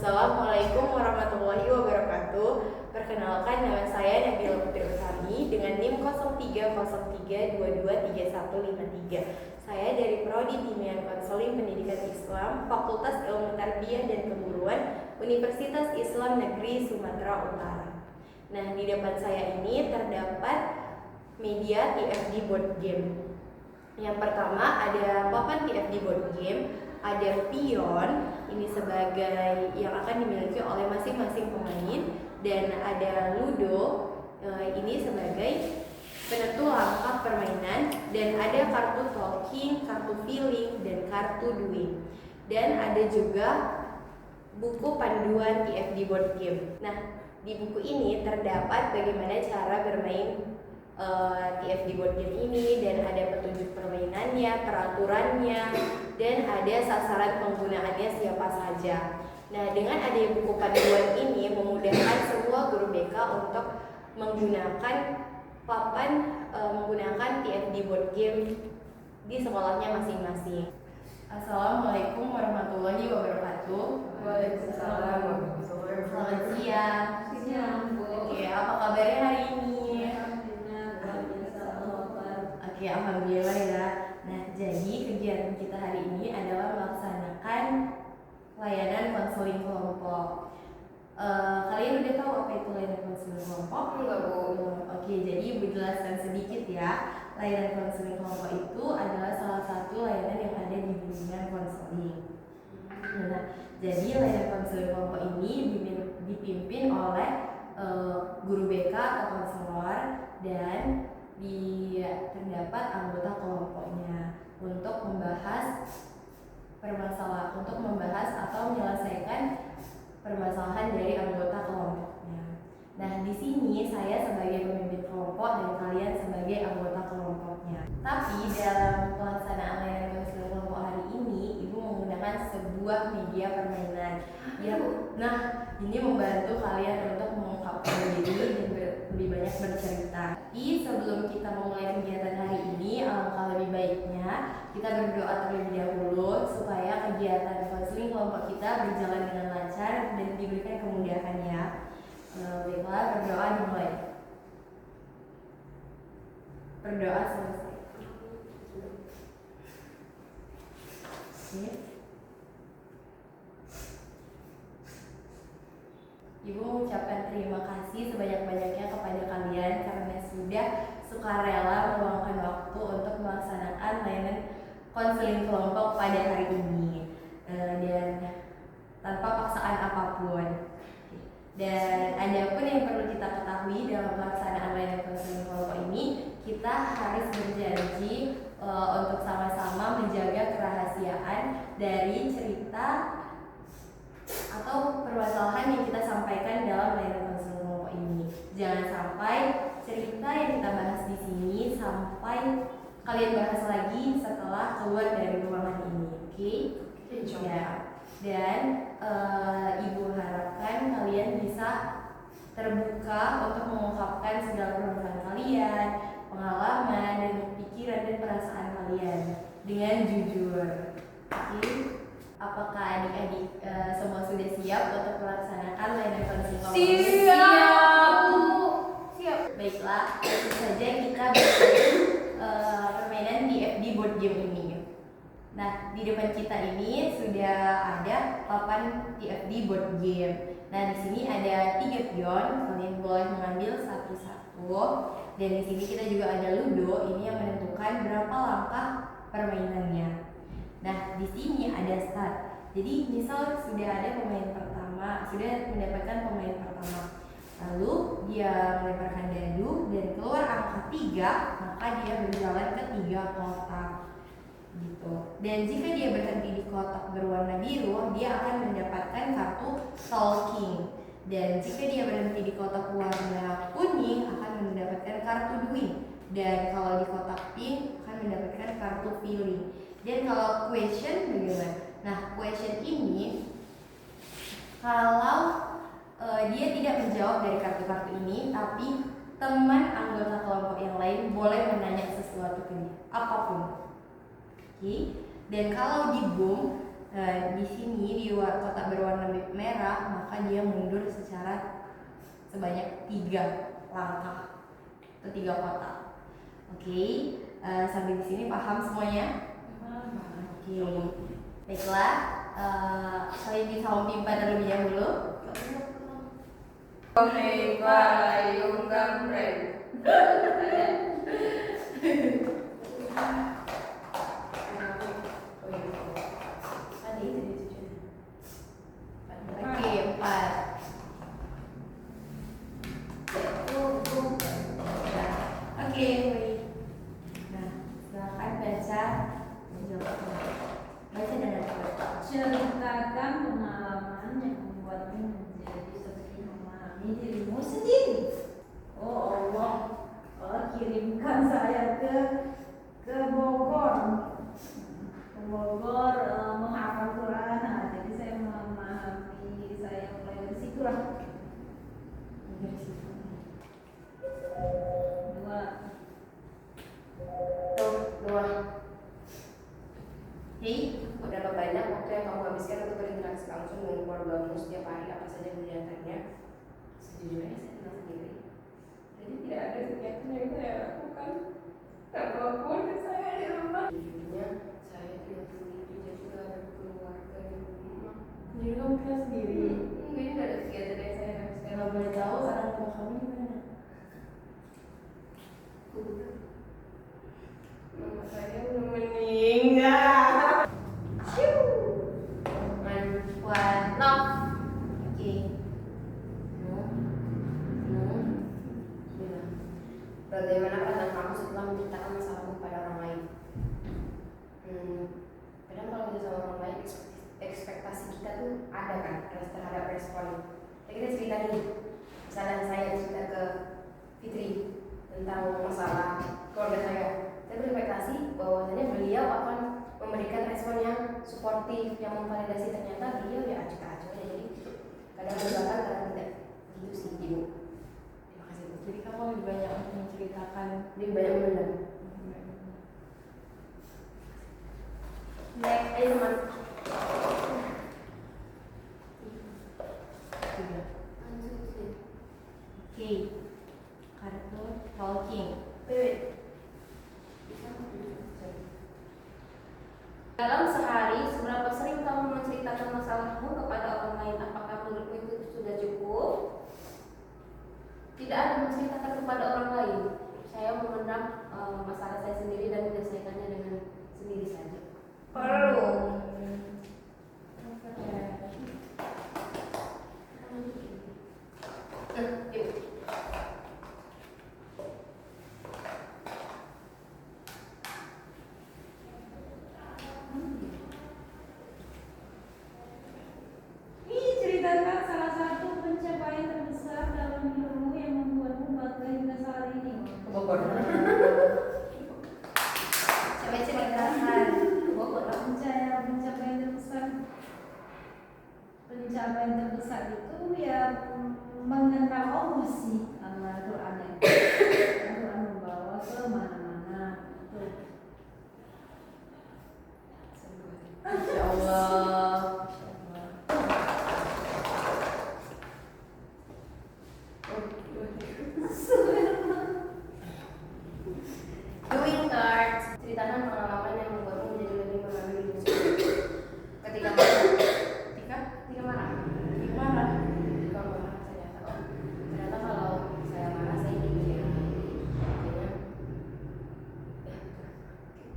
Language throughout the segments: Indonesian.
Assalamualaikum warahmatullahi wabarakatuh. Perkenalkan, nama saya Nabila Putri Utami dengan NIM 0303223153. Saya dari Prodi Bimbingan Konseling Pendidikan Islam, Fakultas Ilmu Tarbiyah dan Keguruan, Universitas Islam Negeri Sumatera Utara. Nah, di depan saya ini terdapat media TFD board game. Yang pertama ada papan TFD board game, ada pion, ini sebagai yang akan dimiliki oleh masing-masing pemain, dan ada ludo, ini sebagai penentu langkah permainan, dan ada kartu talking, kartu feeling, dan kartu doing. Dan ada juga buku panduan TFD board game. Nah, di buku ini terdapat bagaimana cara bermain TFD board game ini, dan ada petunjuk permainannya, peraturannya, dan ada sasaran penggunaannya siapa saja. Nah, dengan adanya buku panduan ini memudahkan semua guru BK untuk menggunakan papan menggunakan TFD board game di sekolahnya masing-masing. Assalamualaikum warahmatullahi wabarakatuh. Waalaikumsalam warahmatullahi wabarakatuh. Selamat siang. Oke, apa kabarnya hari ini? Oke, alhamdulillah ya. Nah, jadi kegiatan kita hari ini adalah melaksanakan layanan konseling kelompok. Kalian udah tahu apa itu layanan konseling kelompok? Enggak, Bu. Oke, jadi Ibu jelaskan sedikit ya. Layanan konseling kelompok itu adalah salah satu layanan yang ada di bimbingan konseling. Nah, jadi layanan konseling kelompok ini dipimpin oleh guru BK atau konselor, dan terdapat anggota kelompoknya untuk membahas atau menyelesaikan permasalahan dari anggota kelompoknya. Nah, di sini saya sebagai pemimpin kelompok dan kalian sebagai anggota kelompoknya. Tapi dalam pelaksanaan layanan konseling kelompok hari ini, Ibu menggunakan sebuah media permainan. Nah, ini membantu kalian untuk mengungkapkan diri dan lebih banyak bercerita. Tapi sebelum kita memulai kegiatan hari ini, alangkah lebih baiknya kita berdoa terlebih dahulu supaya kegiatan konseling kelompok kita berjalan dengan lancar dan diberikan kemudahan ya. Baiklah, berdoa dimulai. Berdoa selesai. Ibu mengucapkan terima kasih sebanyak-banyaknya kepada kalian karena sudah sukarela meluangkan waktu untuk melaksanakan layanan konseling kelompok pada hari ini, dan tanpa paksaan apapun. Dan ada pun yang perlu kita ketahui dalam pelaksanaan layanan konseling kelompok ini, kita harus berjanji untuk sama-sama menjaga kerahasiaan dari cerita atau permasalahan yang kita sampaikan dalam layanan konseling kelompok ini. Jangan sampai cerita yang kita bahas di sini sampai kalian bahas lagi setelah keluar dari ruangan ini, oke? Ya. Dan Ibu harapkan kalian bisa terbuka untuk mengungkapkan segala permasalahan kalian, pengalaman, dan pikiran dan perasaan kalian dengan jujur, oke? Apakah adik-adik semua sudah siap untuk melaksanakan layanan konseling kelompok ini? Siap. Baiklah, langsung saja kita bermain permainan TFD board game ini. Nah, di depan kita ini sudah ada papan TFD board game. Nah, di sini ada 3 pion, kalian boleh mengambil satu-satu. Dan di sini kita juga ada ludo, ini yang menentukan berapa langkah permainannya. Nah, di sini ada start. Jadi, misal sudah ada pemain pertama, sudah mendapatkan pemain pertama, lalu dia melemparkan dadu dan keluar angka 3, maka dia berjalan ke 3 kotak, gitu. Dan jika dia berhenti di kotak berwarna biru, dia akan mendapatkan kartu talking. Dan jika dia berhenti di kotak warna kuning, akan mendapatkan kartu doing. Dan kalau di kotak pink, akan mendapatkan kartu feeling. Dan kalau question bagaimana? Nah, question ini kalau dia tidak menjawab dari kartu-kartu ini, tapi teman anggota kelompok yang lain boleh menanya sesuatu ke dia, apapun. Oke. Dan kalau di boom, Di sini di kotak berwarna merah, maka dia mundur secara sebanyak 3 langkah atau 3 kotak. Oke, sampai di sini paham semuanya? Oke, baiklah. Saya bisa memimpin terlebih dahulu. Payung gambreng. Oke, 4. Oke, nah silakan baca. Baca dan baca. Ceritakan pengalaman yang membuatmu menjadi seperti memahami dirimu sendiri. Oh Allah, kirimkan saya ke Bogor. Ke Bogor menghafal Quran. Nah, jadi saya memahami, saya mulai dari situlah. Dua. Oke, Berapa banyak waktu yang kamu habiskan untuk berinteraksi langsung dengan keluargamu setiap hari, apa saja kegiatannya? Sejujurnya saya tinggal sendiri, jadi tidak ada kegiatan yang saya lakukan apapun saya di rumah. Sejujurnya saya tidak sendiri, saya juga ada keluarga di rumah. Jadi kamu tinggal sendiri. Ini tidak ada kegiatan yang saya habiskan. kalau boleh tahu orang tua kamu di mana? Mama saya udah meninggal. One, love. Oke. Bagaimana perasaan kamu setelah menceritakan masalahmu kepada orang lain? Kadang kalau kita sama orang lain, ekspektasi kita tuh ada kan terhadap respon. Ya kita cerita nih, misalnya saya cerita ke Fitri tentang masalah keluarga saya berekspektasi bahwasanya beliau akan memberikan respon yang suportif, yang memvalidasi. Ternyata beliau ya acak-acak aja, jadi kadang berbakat, kadang tidak. Gitu sih, Ibu. Terima kasih, Bu. Jadi kamu lebih banyak untuk menceritakan. Lebih banyak menendam. Next, ayo teman. 3. Oke. Kartu talking. Dalam sehari, seberapa sering kamu menceritakan masalahmu kepada orang lain? Apakah menurutmu itu sudah cukup? Tidak ada menceritakan kepada orang lain. Saya memendam masalah saya sendiri dan menyelesaikannya dengan sendiri saja. Perlu. Ceritakan salah satu pencapaian terbesar dalam hidupmu yang membuatmu bangga hingga saat ini. Bogor. Coba ceritakan. Bogor lah. Pencapaian terbesar itu ya mengenal Allah sih, Al-Quran. Al-Quran membawa ke mana-mana. Insya Allah. Doing cards. Ceritakan pengalaman yang membuatmu menjadi lebih mengambil diri sendiri. Ketika marah. Ketika marah. Ketika marah ternyata kalau saya marah saya gini ya. Makanya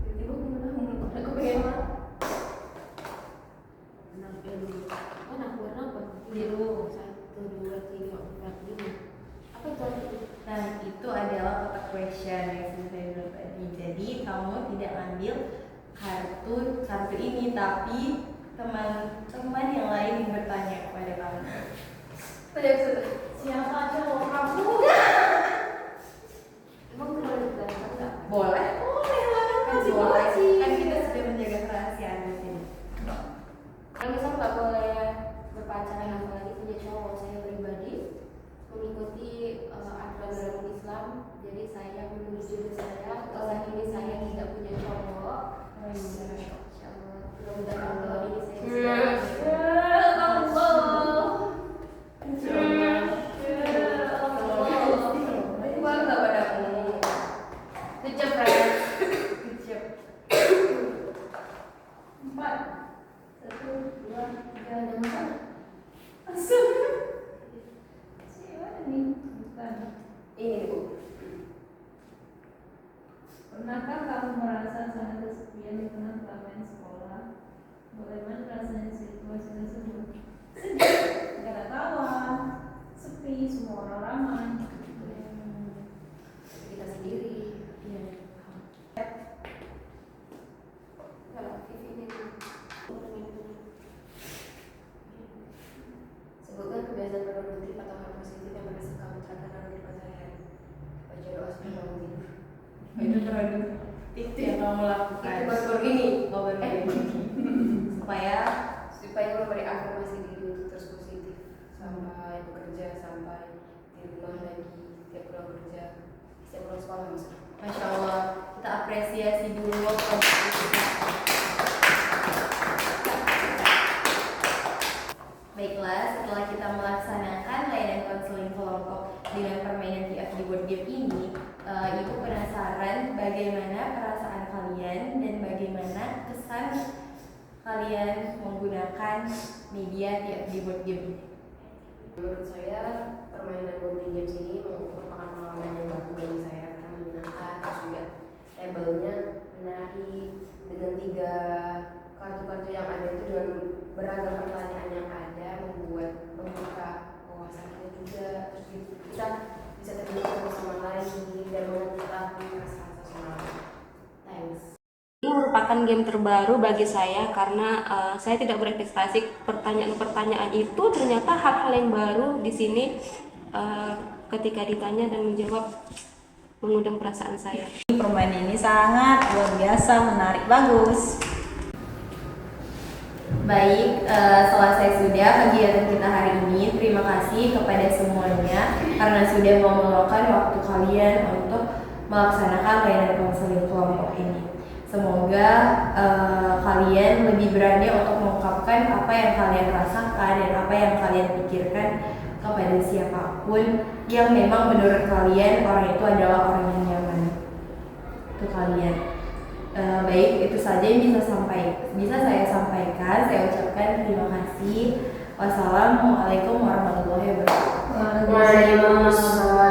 tiba-tiba aku pengen marah. Warna apa? Biru. 1, 2, 3, 4, 5. Apa itu? Nah, itu adalah kotak question yang sudah saya bilang tadi. Jadi kamu tidak ambil kartu ini, tapi teman-teman yang lain yang bertanya kepada kamu. Siapa cowok kamu? Emang boleh diberikan nggak? Boleh banget. Kan Boleh. sih. Kan kita sudah menjaga kerahasiaan di sini. Kalau misal nggak boleh berpacaran, apalagi punya cowok, saya pribadi mengikuti aturan dalam Islam. Jadi saya menuju saya setelah ini saya tidak punya cowok. Insyaallah. Mudah-mudahan kalau ini saya produktif yang kamu lakukan? Itu baru ini. Oh, baru ini. supaya memberi afirmasi diri untuk terus positif sampai bekerja, sampai di rumah lagi, setiap pulang kerja, setiap pulang sekolah misalnya. Masya Allah, kita apresiasi dulu kontribusinya. Baiklah, setelah kita melaksanakan layanan konseling kelompok dengan permainan TFD board game ini, Ibu penasaran bagaimana perasaan kalian dan bagaimana kesan kalian menggunakan media TFD board game ini? Menurut saya permainan board games ini merupakan pengalaman yang baru bagi saya karena menyenangkan, terus juga labelnya menarik dengan 3 kartu-kartu yang ada itu dengan beragam pertanyaan yang ada membuka wawasan kita juga, terus kita bisa terbuka satu sama lain dan mengetahui perasaan satu sama lain. Thanks. Ini merupakan game terbaru bagi saya karena saya tidak berekspektasi pertanyaan-pertanyaan itu ternyata hal-hal yang baru di sini ketika ditanya dan menjawab mengundang perasaan saya. Permainan ini sangat luar biasa, menarik, bagus. Baik, selesai sudah kegiatan kita hari ini. Terima kasih kepada semuanya karena sudah mau meluangkan waktu kalian untuk melaksanakan layanan konseling kelompok ini. Semoga kalian lebih berani untuk mengungkapkan apa yang kalian rasakan dan apa yang kalian pikirkan kepada siapapun yang memang menurut kalian orang itu adalah orang yang nyaman untuk kalian. Baik, itu saja yang bisa saya sampaikan. Saya ucapkan terima kasih. Wassalamualaikum warahmatullahi wabarakatuh. Waalaikumsalam.